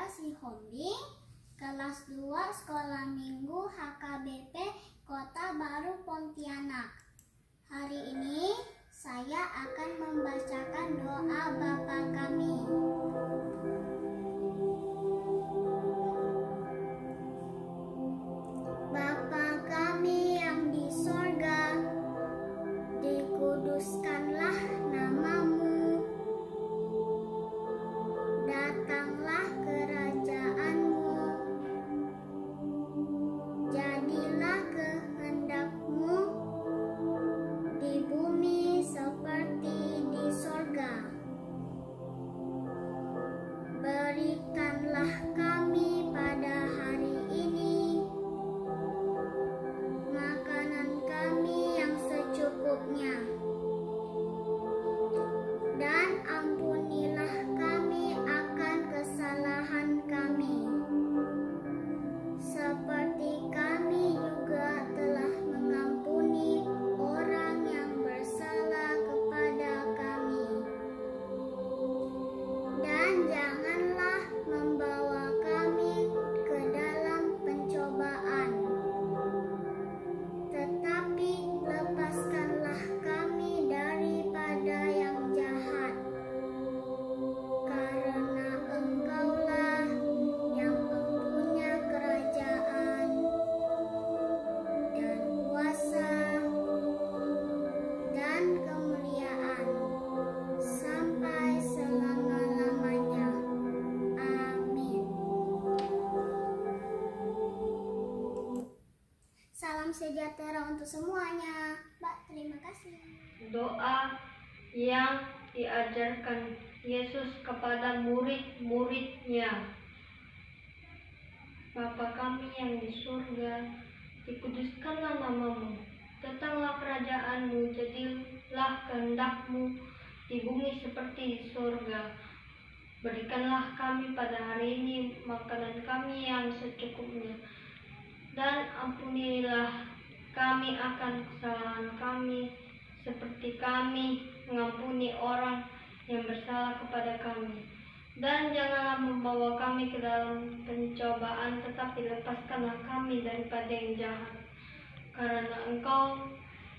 Sihombing, kelas 2 Sekolah Minggu HKBP Kota Baru Pontianak. Hari ini saya akan membacakan doa Bapa kami. Bapa kami yang di sorga, dikuduskanlah namamu, datanglah kerajaanmu, jadilah kehendakmu di bumi seperti di sorga. Berikanlah kami pada hari ini makanan kami yang secukupnya, dan ampunilah kami akan kesalahan kami, seperti kami juga telah mengampuni orang yang bersalah kepada kami. Dan janganlah membawa kami ke dalam pencobaan, tetapi lepaskanlah kami daripada yang jahat. Karena Engkaulah yang mempunyai kerajaan dan kuasa dan kemuliaan sampai selama-lamanya. Amin. Salam sejahtera untuk semuanya. Mbak, terima kasih. Doa yang diajarkan Yesus kepada murid-muridnya. Bapa kami yang di surga, dikuduskanlah namamu, datanglah kerajaanmu, jadilah kehendakmu di bumi seperti di surga. Berikanlah kami pada hari ini makanan kami yang secukupnya, dan ampunilah kami akan kesalahan kami, seperti kami mengampuni orang yang bersalah kepada kami. Dan janganlah membawa kami ke dalam pencobaan, tetapi lepaskanlah kami daripada yang jahat. Karena Engkau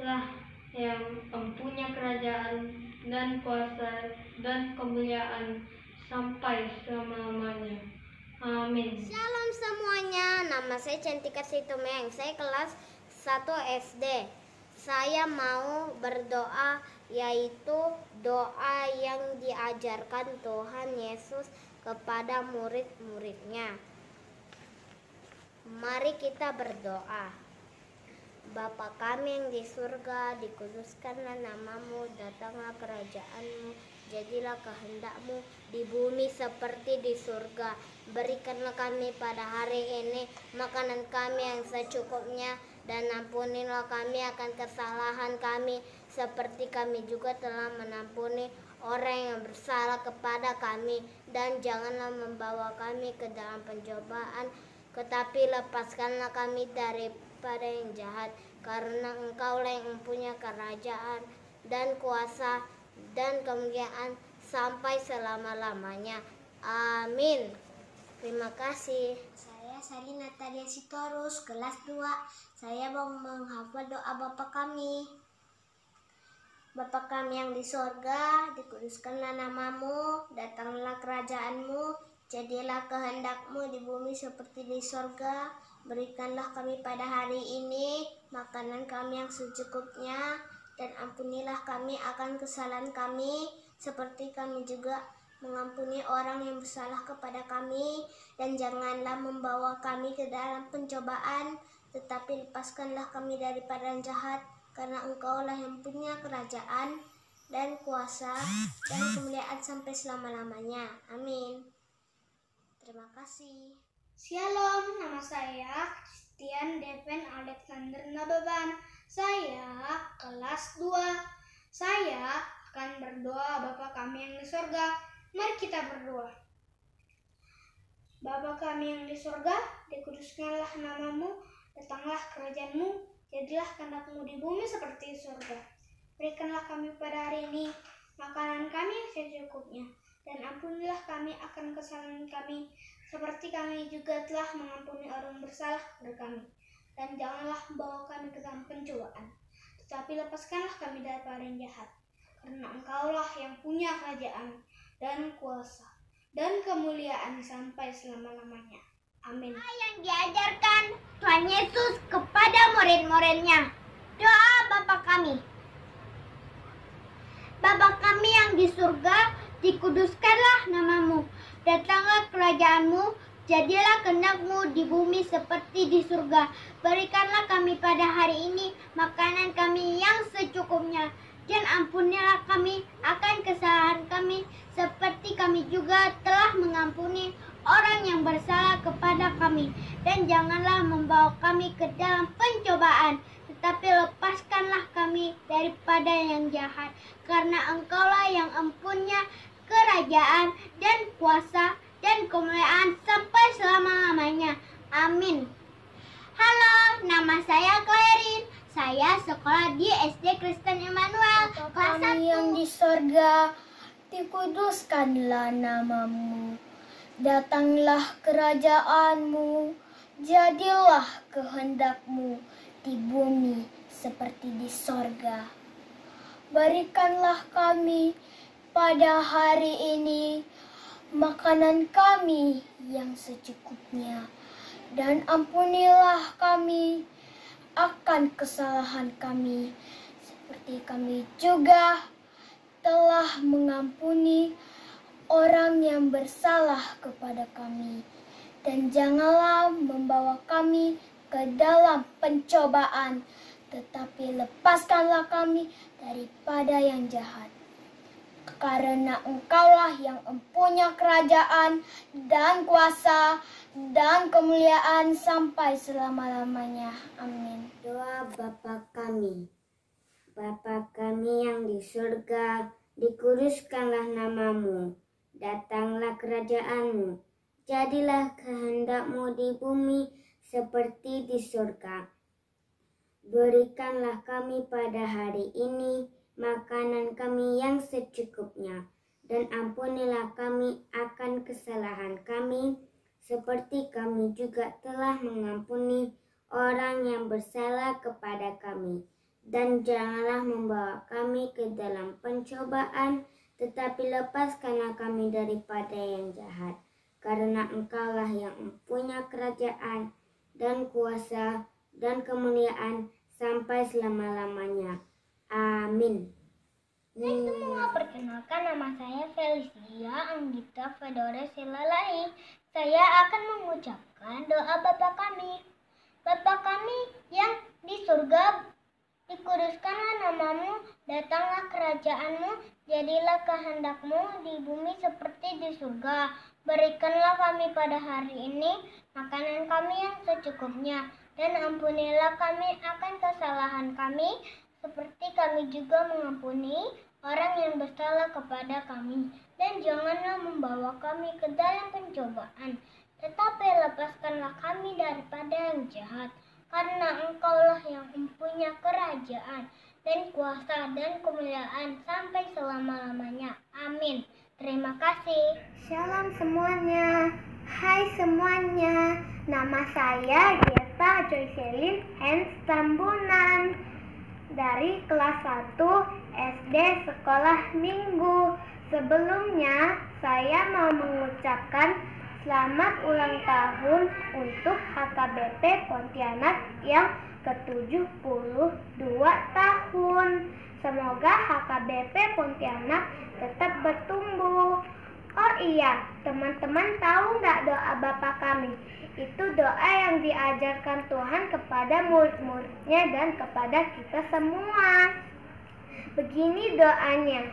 lah yang mempunyai kerajaan dan kuasa dan kemuliaan sampai selama-lamanya. Amin. Shalom semuanya, nama saya Cantika Situmeng, saya kelas 1 SD. Saya mau berdoa, yaitu doa yang diajarkan Tuhan Yesus kepada murid-muridnya. Mari kita berdoa. Bapa kami yang di surga, dikuduskanlah namamu, datanglah kerajaanmu, jadilah kehendakmu di bumi seperti di surga. Berikanlah kami pada hari ini makanan kami yang secukupnya, dan ampunilah kami akan kesalahan kami, seperti kami juga telah mengampuni orang yang bersalah kepada kami. Dan janganlah membawa kami ke dalam pencobaan, tetapi lepaskanlah kami daripada yang jahat. Karena Engkaulah yang mempunyai kerajaan dan kuasa dan kemuliaan sampai selama-lamanya. Amin. Terima kasih. Saya Sari Natalia Sitorus, kelas 2. Saya mau menghafal doa Bapa kami. Bapa kami yang di sorga, dikuduskanlah namamu, datanglah kerajaanmu, jadilah kehendakmu di bumi seperti di sorga. Berikanlah kami pada hari ini makanan kami yang secukupnya, dan ampunilah kami akan kesalahan kami, seperti kami juga mengampuni orang yang bersalah kepada kami. Dan janganlah membawa kami ke dalam pencobaan, tetapi lepaskanlah kami daripada yang jahat. Karena Engkaulah yang punya kerajaan dan kuasa dan kemuliaan sampai selama-lamanya. Amin. Terima kasih. Shalom, nama saya Christian Deven Alexander Nababan. Saya kelas 2. Saya akan berdoa Bapa kami yang di surga. Mari kita berdoa. Bapa kami yang di surga, dikuduskanlah namamu, datanglah kerajaanmu, jadilah kehendakmu di bumi seperti di surga. Berikanlah kami pada hari ini makanan kami yang secukupnya, dan ampunilah kami akan kesalahan kami, seperti kami juga telah mengampuni orang bersalah kepada kami. Dan janganlah membawa kami ke dalam pencobaan, tetapi lepaskanlah kami daripada yang jahat. Karena Engkaulah yang punya kerajaan dan kuasa dan kemuliaan sampai selama-lamanya. Amin. Yang diajarkan Tuhan Yesus kepada murid-muridnya. Doa Bapa kami. Bapa kami yang di surga, dikuduskanlah namamu. Datanglah kerajaanmu, jadilah kehendak-Mu di bumi seperti di surga. Berikanlah kami pada hari ini makanan kami yang secukupnya. Dan ampunilah kami akan kesalahan kami, seperti kami juga telah mengampuni orang yang bersalah kepada kami. Dan janganlah membawa kami ke dalam pencobaan, tetapi lepaskanlah kami daripada yang jahat. Karena Engkaulah yang empunya kerajaan dan kuasa dan kemuliaan sampai selama-lamanya. Amin. Halo, nama saya Clarin. Saya sekolah di SD Kristen Immanuel kelas 1. Kami yang di sorga, dikuduskanlah namamu. Datanglah kerajaanmu, jadilah kehendak-Mu di bumi seperti di sorga. Berikanlah kami pada hari ini makanan kami yang secukupnya, dan ampunilah kami akan kesalahan kami, seperti kami juga telah mengampuni orang yang bersalah kepada kami. Dan janganlah membawa kami ke dalam pencobaan, tetapi lepaskanlah kami daripada yang jahat. Karena Engkaulah yang empunya kerajaan dan kuasa dan kemuliaan sampai selama-lamanya. Amin. Doa Bapa kami. Bapa kami yang di surga, dikuduskanlah namamu. Datanglah kerajaanmu. Jadilah kehendak-Mu di bumi seperti di surga. Berikanlah kami pada hari ini makanan kami yang secukupnya, dan ampunilah kami akan kesalahan kami, seperti kami juga telah mengampuni orang yang bersalah kepada kami. Dan janganlah membawa kami ke dalam pencobaan, tetapi lepaskanlah kami daripada yang jahat. Karena Engkaulah yang mempunyai kerajaan dan kuasa dan kemuliaan sampai selama-lamanya. Amin. Hai semua, perkenalkan nama saya Felicia Anggita Fedora Silalai. Saya akan mengucapkan doa Bapa kami. Bapa kami yang di surga, dikuduskanlah namamu, datanglah kerajaanmu, jadilah kehendak-Mu di bumi seperti di surga. Berikanlah kami pada hari ini makanan kami yang secukupnya, dan ampunilah kami akan kesalahan kami, seperti kami juga mengampuni orang yang bersalah kepada kami. Dan janganlah membawa kami ke dalam pencobaan, tetapi lepaskanlah kami daripada yang jahat. Karena Engkaulah yang mempunyai kerajaan dan kuasa dan kemuliaan sampai selama-lamanya. Amin. Terima kasih. Shalom semuanya. Hai semuanya. Nama saya Geta Joycelyn Hens Tambunan dari kelas 1 SD Sekolah Minggu. Sebelumnya saya mau mengucapkan selamat ulang tahun untuk HKBP Pontianak yang ke-72 tahun. Semoga HKBP Pontianak tetap bertumbuh. Oh iya, teman-teman tahu nggak doa Bapa kami? Itu doa yang diajarkan Tuhan kepada murid-muridnya dan kepada kita semua. Begini doanya.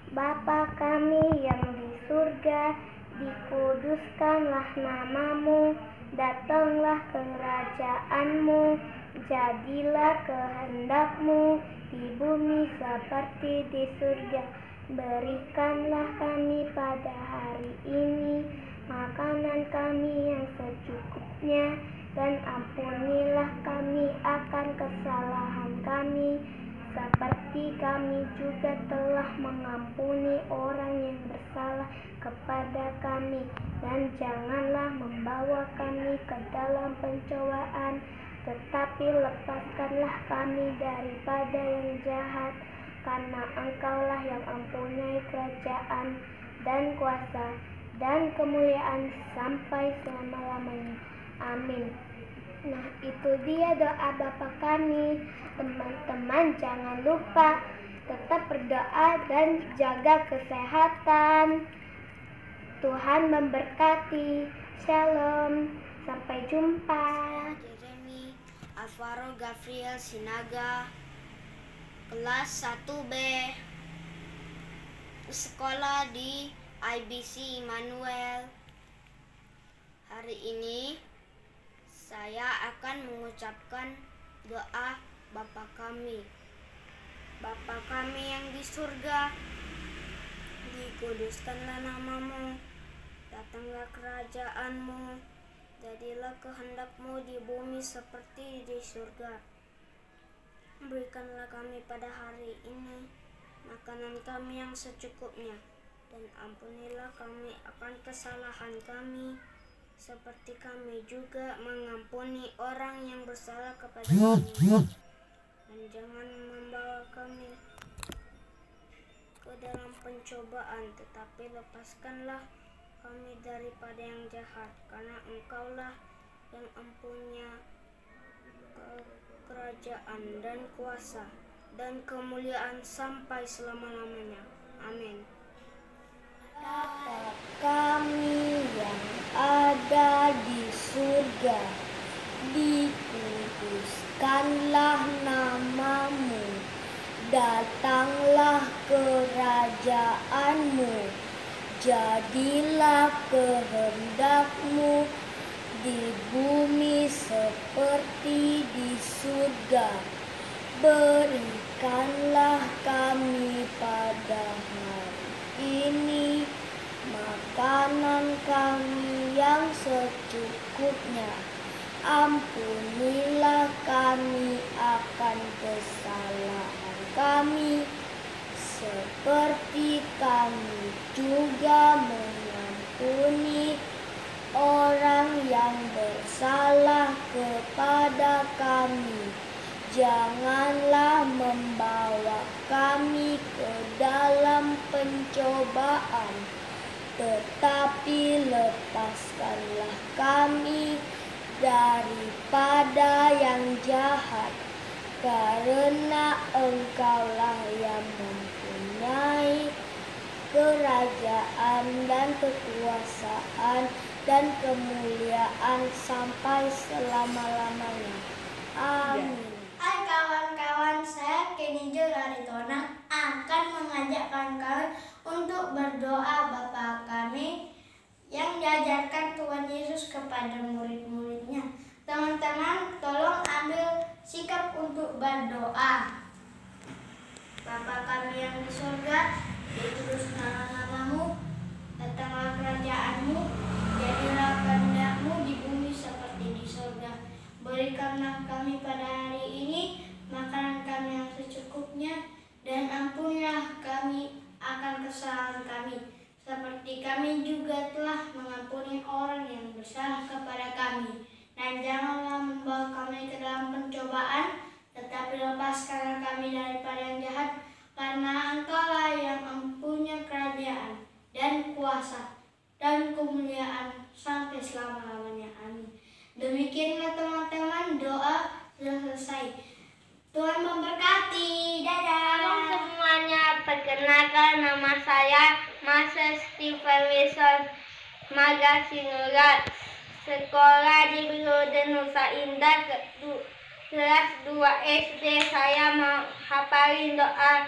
Bapa kami yang di surga, dikuduskanlah namamu, datanglah kerajaan-Mu, jadilah kehendak-Mu di bumi seperti di surga. Berikanlah kami pada hari ini makanan kami yang secukupnya, dan ampunilah kami akan kesalahan kami, seperti kami juga telah mengampuni orang yang bersalah kepada kami, dan janganlah membawa kami ke dalam pencobaan, tetapi lepaskanlah kami daripada yang jahat, karena Engkaulah yang mempunyai kerajaan dan kuasa dan kemuliaan sampai selama-lamanya. Amin. Nah, itu dia doa Bapa kami. Teman-teman jangan lupa tetap berdoa dan jaga kesehatan. Tuhan memberkati. Shalom. Sampai jumpa. Jeremy Alvaro Gabriel Sinaga, kelas 1B, sekolah di IBC Immanuel. Hari ini saya akan mengucapkan doa Bapa kami. Bapa kami yang di surga, dikuduskanlah namamu, datanglah kerajaanmu, jadilah kehendakmu di bumi seperti di surga. Berikanlah kami pada hari ini makanan kami yang secukupnya, dan ampunilah kami akan kesalahan kami, seperti kami juga mengampuni orang yang bersalah kepada kami. Dan jangan membawa kami ke dalam pencobaan, tetapi lepaskanlah kami daripada yang jahat, karena Engkaulah yang mempunyai kerajaan dan kuasa dan kemuliaan sampai selama-lamanya. Amin. Bapa kami yang ada di surga, dikuduskanlah namamu, datanglah kerajaanmu, jadilah kehendakmu di bumi seperti di surga. Berikanlah kami pada hari ini makanan kami yang secukupnya. Ampunilah kami akan kesalahan kami, seperti kami juga mengampuni orang yang bersalah kepada kami. Janganlah membawa kami ke dalam pencobaan, tetapi lepaskanlah kami daripada yang jahat, karena Engkaulah yang mempunyai kerajaan dan kekuasaan dan kemuliaan sampai selama-lamanya. Amin. Hai kawan-kawan, saya Kenny Aritona akan mengajakkan kalian untuk berdoa Bapa kami yang diajarkan Tuhan Yesus kepada murid-muridnya. Teman-teman, tolong ambil sikap untuk berdoa. Bapa kami yang di surga, dikuduskanlah namamu, datanglah kerajaanmu, jadilah kehendakmu di bumi seperti di surga. Berikanlah kami pada hari ini makanan kami yang secukupnya, dan ampunilah kami akan kesalahan kami, seperti kami juga telah mengampuni orang yang bersalah kepada kami. Dan janganlah membawa kami ke dalam pencobaan, tetapi lepaskanlah kami daripada yang jahat, karena Engkaulah yang mempunyai kerajaan dan kuasa dan kemuliaan sampai selama-lamanya. Amin. Demikianlah teman-teman, doa sudah selesai. Tuhan memberkati. Dadah. Halo semuanya, perkenalkan nama saya Mas Stephen Wilson Magasinura, sekolah di Biroda Nusa Indah kelas 2 SD. Saya mau hafalin doa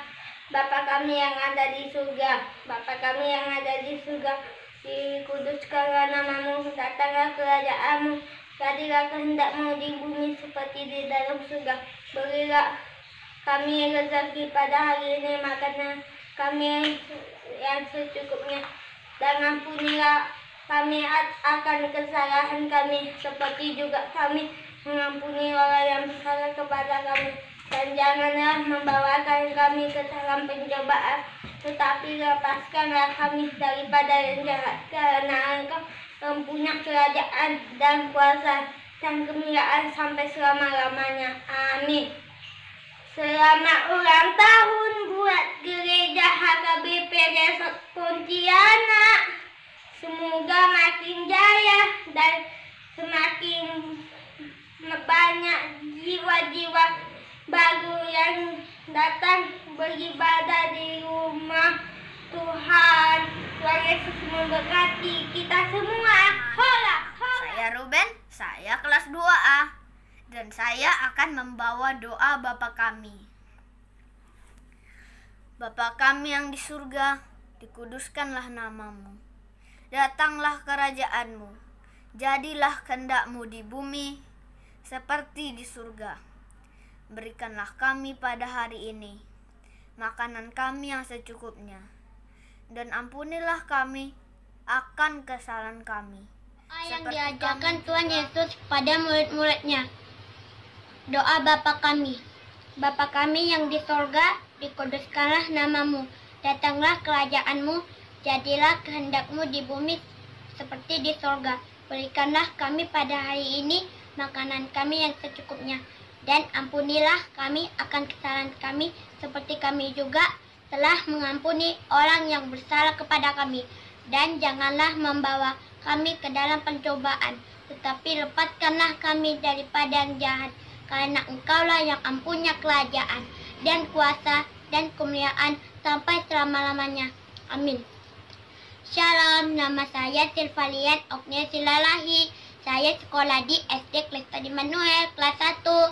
Bapa kami yang ada di surga. Bapa kami yang ada di surga, dikuduskanlah namamu, datanglah kerajaanmu, jadilah kehendakmu di bumi seperti di dalam surga. Berilah kami rezeki pada hari ini makanan kami yang secukupnya, dan ampunilah kami akan kesalahan kami, seperti juga kami mengampuni orang yang bersalah kepada kami. Dan janganlah membawakan kami ke dalam pencobaan, tetapi lepaskanlah kami daripada yang jahat, karena Engkau mempunyai kerajaan dan kuasa dan kemuliaan sampai selama-lamanya. Amin. Selamat ulang tahun buat Gereja HKBP Desa Pontianak. Semoga makin jaya dan semakin banyak jiwa-jiwa baru yang datang beribadah di rumah Tuhan. Tuhan Yesus memberkati kita semua. Hola, hola. Saya Ruben, saya kelas 2A, dan saya akan membawa doa Bapa kami. Bapa kami yang di surga, dikuduskanlah namamu. Datanglah kerajaanmu. Jadilah kehendak-mu di bumi seperti di surga. Berikanlah kami pada hari ini makanan kami yang secukupnya, dan ampunilah kami akan kesalahan kami, Yang diajarkan Tuhan Yesus kepada murid-muridnya. Doa Bapa kami. Bapa kami yang di sorga, dikuduskanlah namamu. Datanglah kerajaanmu, jadilah kehendak-mu di bumi seperti di sorga. Berikanlah kami pada hari ini makanan kami yang secukupnya. Dan ampunilah kami akan kesalahan kami, seperti kami juga telah mengampuni orang yang bersalah kepada kami. Dan janganlah membawa kami ke dalam pencobaan, tetapi lepaskanlah kami daripada yang jahat, karena Engkaulah yang mempunyai kerajaan dan kuasa dan kemuliaan sampai selama-lamanya. Amin. Shalom, nama saya Silvalian Oknia Silalahi. Saya sekolah di SD Klesta Immanuel kelas 1.